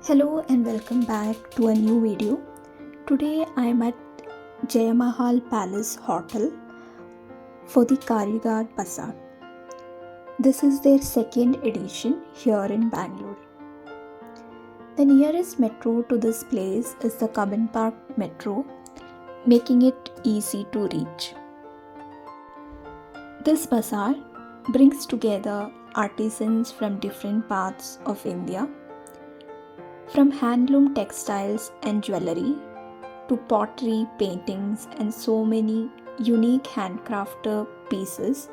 Hello and welcome back to a new video. Today I am at Jayamahal Palace Hotel for the Karigar Bazaar. This is their second edition here in Bangalore. The nearest metro to this place is the Cubbon Park Metro, making it easy to reach. This bazaar brings together artisans from different parts of India, from handloom textiles and jewellery to pottery, paintings, and so many unique handcrafted pieces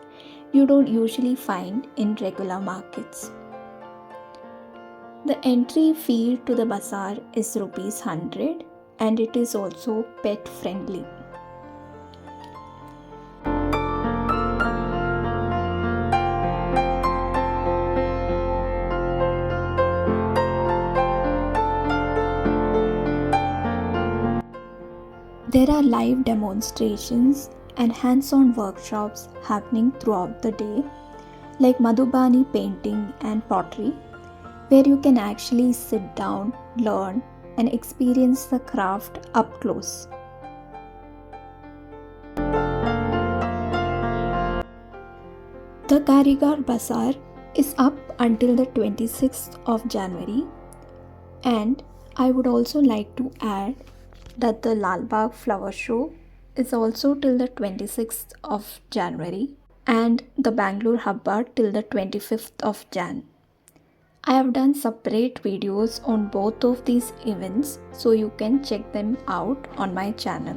you don't usually find in regular markets. The entry fee to the bazaar is ₹100 and it is also pet friendly. There are live demonstrations and hands-on workshops happening throughout the day, like Madhubani painting and pottery, where you can actually sit down, learn, and experience the craft up close. The Karigar Bazaar is up until the 26th of January, and I would also like to add that the Lalbagh flower show is also till the 26th of January and the BLR Hubba till the 25th of Jan. I have done separate videos on both of these events, so you can check them out on my channel.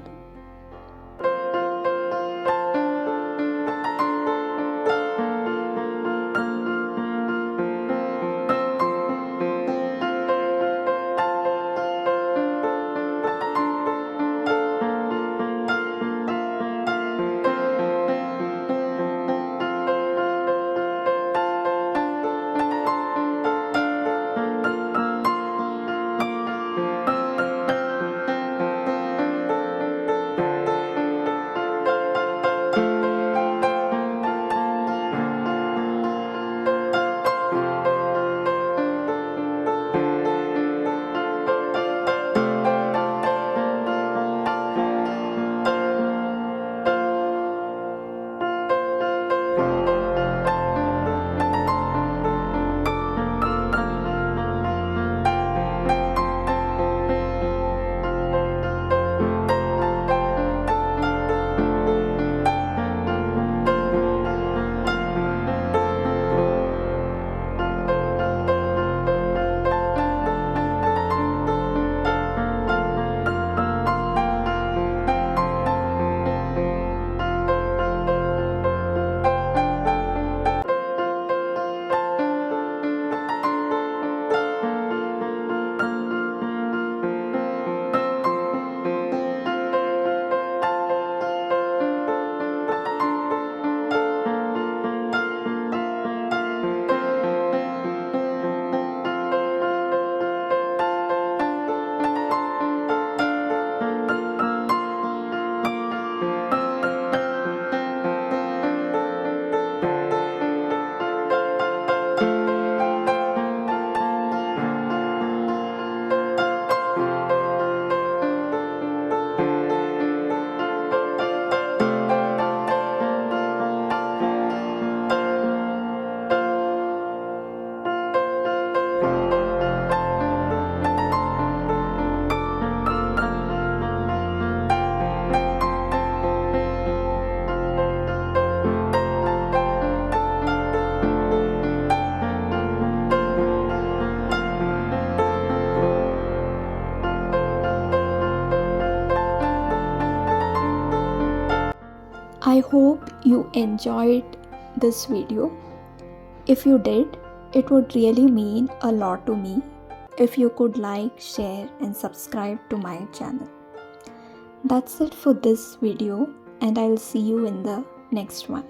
I hope you enjoyed this video. If you did, it would really mean a lot to me if you could like, share, and subscribe to my channel. That's it for this video, and I'll see you in the next one.